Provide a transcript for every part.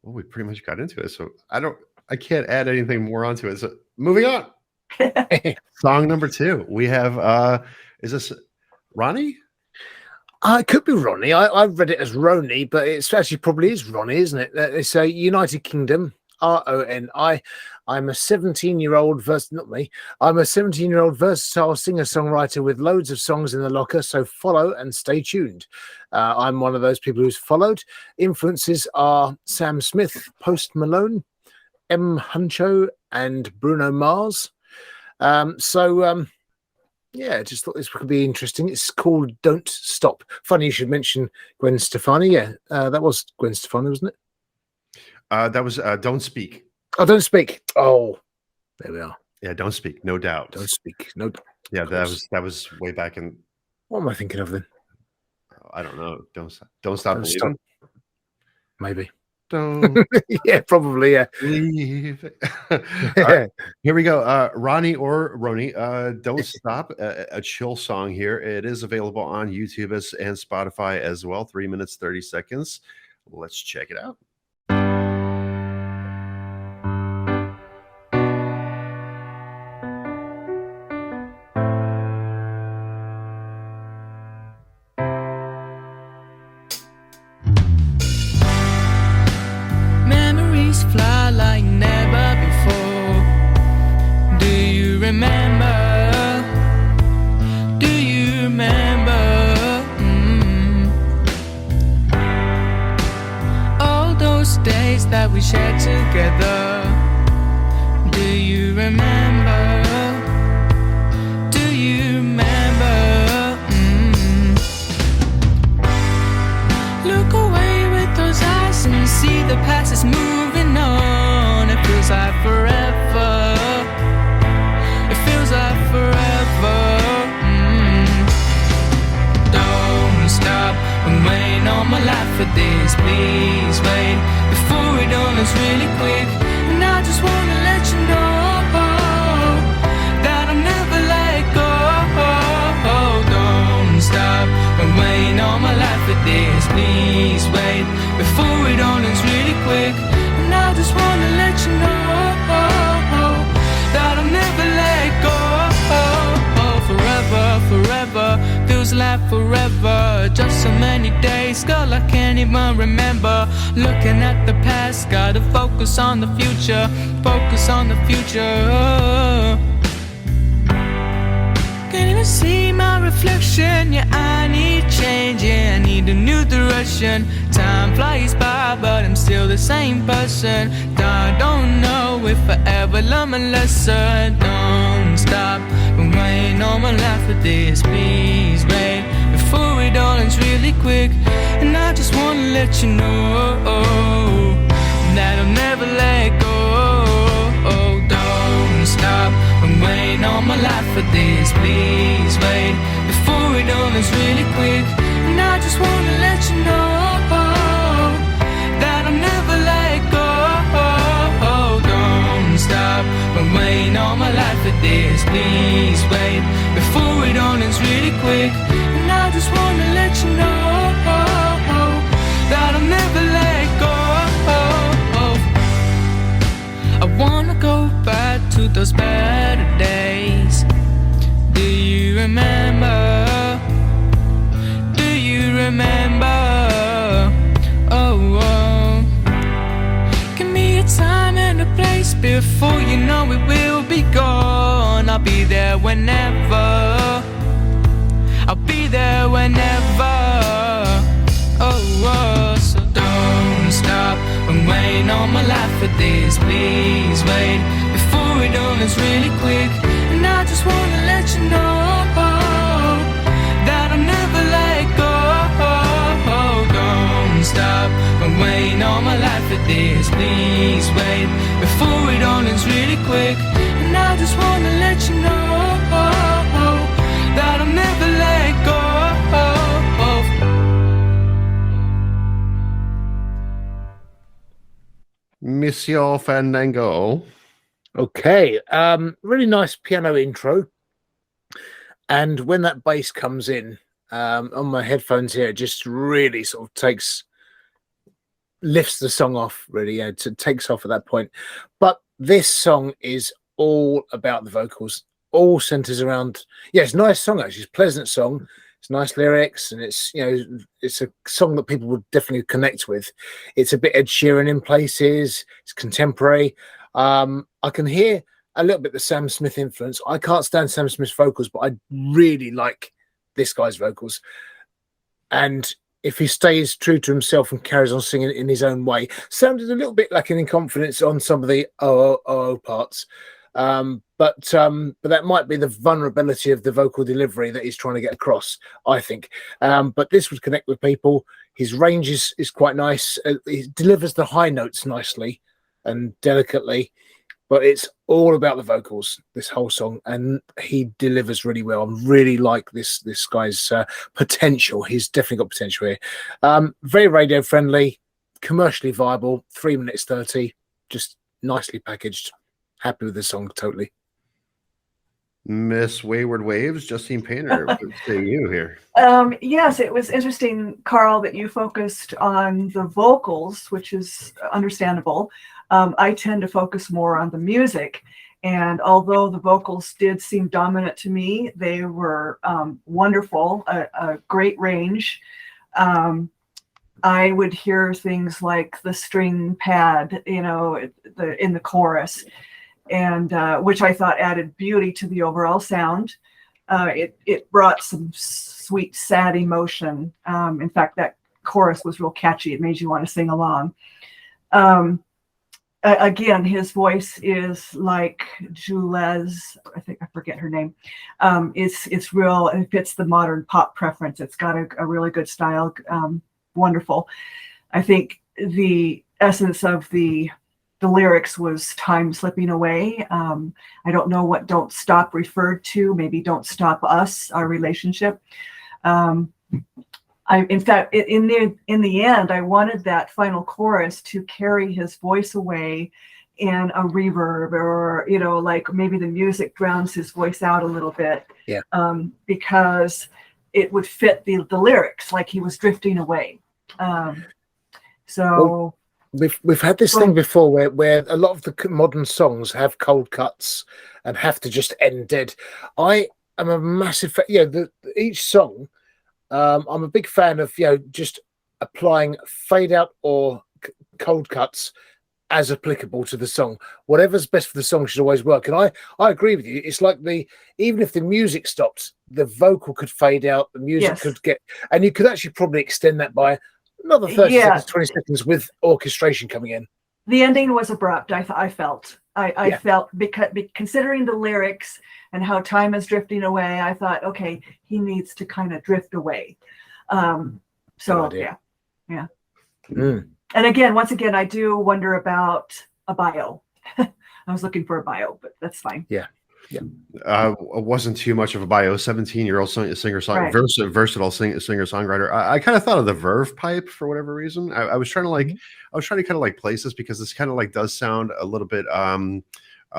Well, we pretty much got into it, so I can't add anything more onto it. So moving on. Song number 2. We have is this Ronnie? It could be Ronnie. I've read it as RONI, but it's actually probably is Ronnie, isn't it? It's a United Kingdom, RONI. I'm a 17-year-old not me. I'm a 17-year-old versatile singer-songwriter with loads of songs in the locker, so follow and stay tuned. I'm one of those people who's followed. Influences are Sam Smith, Post Malone, M. Huncho, and Bruno Mars. Yeah, just thought this could be interesting. It's called Don't Stop. Funny you should mention Gwen Stefani. Yeah, that was Gwen Stefani, wasn't it? That was Don't Speak. Oh, Don't Speak. Oh, there we are. Yeah, Don't Speak, no doubt. Don't Speak, no doubt. Yeah, that was way back in. What am I thinking of then? I don't know. Don't stop believing. Maybe. Don't. Yeah, probably. Yeah. Believe. Right, here we go. Ronnie or RONI. Don't Stop. A chill song here. It is available on YouTube and Spotify as well. 3 minutes 30 seconds. Let's check it out. Fly like never before. Do you remember? Do you remember? All those days that we shared together. Do you remember? Do you remember? Look away with those eyes and you see the past is moving on. It feels like forever. It feels like forever. Don't stop. I'm waiting all my life for this. Please wait before it all is really quick. And I just wanna let you know that I'll never let go. Don't stop. I'm waiting all my life for this. Please wait before it all is really quick. And I just wanna let you know that I'll never let go. Forever, forever, feels like forever. Just so many days, girl, I can't even remember. Looking at the past, gotta focus on the future. Focus on the future. Can't even see my reflection. Yeah, I need change. Yeah, I need a new direction. Time flies by, but I'm still the same person. I don't know if I ever learn my lesson. Don't stop. I'm waiting all my life for this. Please wait before it all ends really quick. And I just wanna let you know that I'll never let go. Don't stop. I'm waiting all my life for this. Please wait before it all is really quick. And I just wanna let you know that I'll never let go. Don't stop. I'm waiting all my life for this. Please wait before it all is really quick. And I just wanna let you know that I'll never let go. I wanna go back to those better days. Do you remember? Do you remember? Oh, give me a time and a place before you know it will be gone. I'll be there whenever. I'll be there whenever. Oh, so don't stop. I'm waiting all my life for this. Please wait before it all is really quick. And I just wanna let you know that I'll never let go. Don't stop. I'm waiting all my life for this. Please wait before it all is really quick. And I just wanna let you know that I'll never let go. Monsieur Fandango. Okay, really nice piano intro. And when that bass comes in on my headphones here, it just really sort of takes lifts the song off, really. Yeah, it takes off at that point. But this song is all about the vocals, all centers around. Yeah, it's a nice song actually. It's a pleasant song. It's nice lyrics, and it's it's a song that people would definitely connect with. It's a bit Ed Sheeran in places. It's contemporary. I can hear a little bit the Sam Smith influence. I can't stand Sam Smith's vocals, but I really like this guy's vocals. And if he stays true to himself and carries on singing in his own way, sounded a little bit like an inconfidence on some of the parts. But that might be the vulnerability of the vocal delivery that he's trying to get across, I think. But this would connect with people. His range is quite nice. He delivers the high notes nicely and delicately, but it's all about the vocals, this whole song, and he delivers really well. I really like this guy's potential. He's definitely got potential here. Very radio friendly, commercially viable, 3 minutes 30, just nicely packaged. Happy with the song, totally. Miss Wayward Waves, Justine Painter, what say you here? Yes, it was interesting, Carl, that you focused on the vocals, which is understandable. I tend to focus more on the music. And although the vocals did seem dominant to me, they were wonderful, a great range. I would hear things like the string pad, in the chorus, and which I thought added beauty to the overall sound. It brought some sweet, sad emotion. In fact, that chorus was real catchy. It made you want to sing along. Again, his voice is like Jules, I forget her name. It's real, it fits the modern pop preference. It's got a really good style, wonderful. I think the essence of the lyrics was time slipping away. I don't know what "Don't Stop" referred to. Maybe "Don't Stop Us," our relationship. In fact, in the end, I wanted that final chorus to carry his voice away in a reverb, or like maybe the music drowns his voice out a little bit. Yeah. Because it would fit the lyrics, like he was drifting away. Well, we've had this thing before where a lot of the modern songs have cold cuts and have to just end dead. I am a massive each song. I'm a big fan of just applying fade out or cold cuts as applicable to the song. Whatever's best for the song should always work. And I agree with you. It's like even if the music stopped, the vocal could fade out, the music could get, and you could actually probably extend that by another 30 seconds, 20 seconds with orchestration coming in. The ending was abrupt. I felt, because considering the lyrics and how time is drifting away, I thought, okay, he needs to kind of drift away. Yeah. And once again, I do wonder about a bio. I was looking for a bio, but that's fine. Yeah. It wasn't too much of a bio. 17-year-old singer-songwriter, Right. versatile singer-songwriter. I kind of thought of the Verve pipe for whatever reason. I was trying to kind of like place this because this kind of like does sound a little bit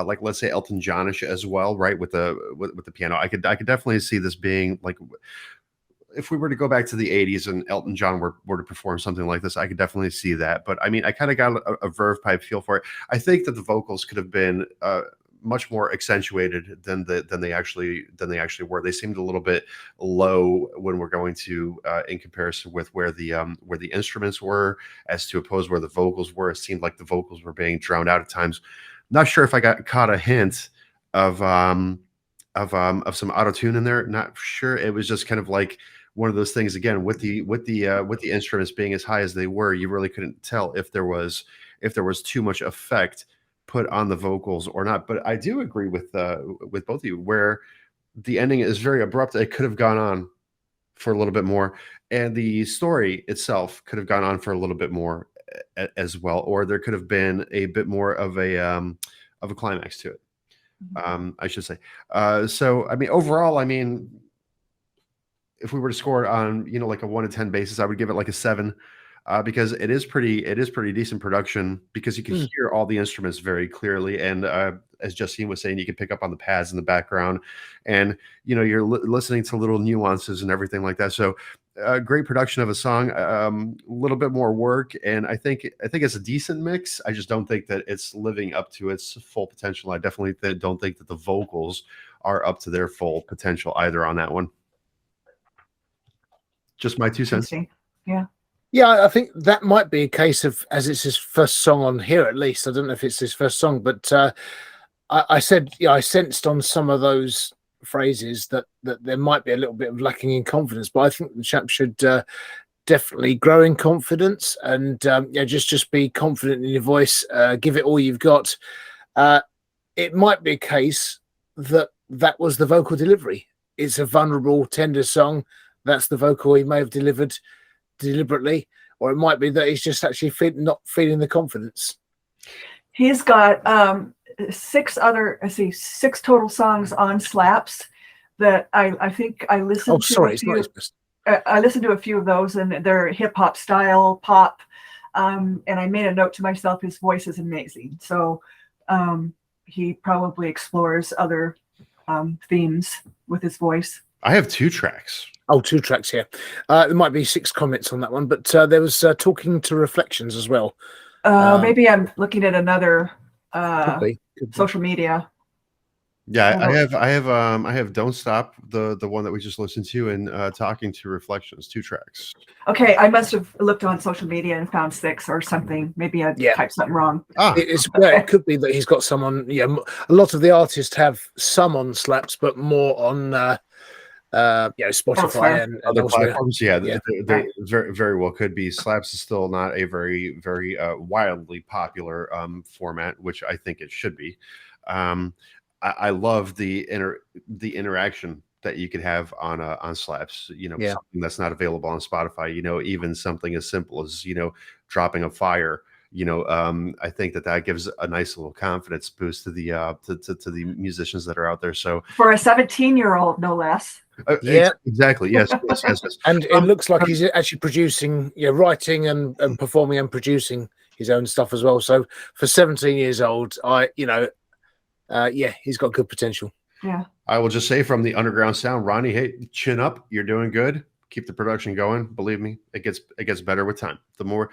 like, let's say, Elton Johnish as well, right? With the piano, I could definitely see this being like, if we were to go back to the 80s and Elton John were to perform something like this, I could definitely see that. But I mean, I kind of got a Verve pipe feel for it. I think that the vocals could have been much more accentuated than they actually were. They seemed a little bit low when we're going to in comparison with where the instruments were, as to oppose where the vocals were. It seemed like the vocals were being drowned out at times. Not sure if I caught a hint of some auto-tune in there. Not sure. It was just kind of like one of those things, again, with the instruments being as high as they were, you really couldn't tell if there was too much effect put on the vocals or not. But I do agree with both of you, where the ending is very abrupt. It could have gone on for a little bit more, and the story itself could have gone on for a little bit more as well, or there could have been a bit more of a climax to it. I should say. So I mean, overall, I mean, if we were to score it on like a 1 to 10 basis, I would give it like a 7. Because it is pretty decent production, because you can hear all the instruments very clearly, and as Justine was saying, you can pick up on the pads in the background, and you're listening to little nuances and everything like that. So a great production of a song, a little bit more work, and I think it's a decent mix. I just don't think that it's living up to its full potential. I definitely don't think that the vocals are up to their full potential either on that one. Just my 2 cents. Interesting. Yeah. Yeah, I think that might be a case of, as it's his first song on here, at least. I don't know if it's his first song, but I said, yeah, I sensed on some of those phrases that there might be a little bit of lacking in confidence, but I think the chap should definitely grow in confidence and yeah, just be confident in your voice, give it all you've got. It might be a case that was the vocal delivery. It's a vulnerable, tender song. That's the vocal he may have delivered deliberately, or it might be that he's just actually not feeling the confidence. He's got 6 total songs on Slaps that I think I listened Oh, sorry, it's not his best. I listened to a few of those, and they're hip hop style pop. And I made a note to myself, his voice is amazing. So he probably explores other themes with his voice. I have 2 tracks. Oh, 2 tracks here. There might be 6 comments on that one, but there was Talking to Reflections as well. Maybe I'm looking at another Could be. social media. Yeah, I have Don't Stop, the one that we just listened to, and Talking to Reflections, 2 tracks. Okay, I must have looked on social media and found 6 or something. Maybe I typed something wrong. It could be that he's got some on. Yeah, a lot of the artists have some on Slaps, but more on Spotify and other elsewhere. platforms. Yeah, they very, very well could be. Slaps is still not a very, very wildly popular format, which I think it should be. I love the interaction that you could have on Slaps. You know, something that's not available on Spotify. You know, even something as simple as dropping a fire. I think that gives a nice little confidence boost to the musicians that are out there. So for a 17-year-old, no less. Yeah, exactly. Yes. And it looks like he's actually producing, writing and performing and producing his own stuff as well. So for 17 years old, he's got good potential. Yeah. I will just say from the underground sound, Ronnie, hey, chin up. You're doing good. Keep the production going. Believe me, it gets better with time. The more,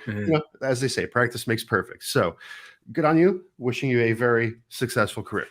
as they say, practice makes perfect. So good on you. Wishing you a very successful career.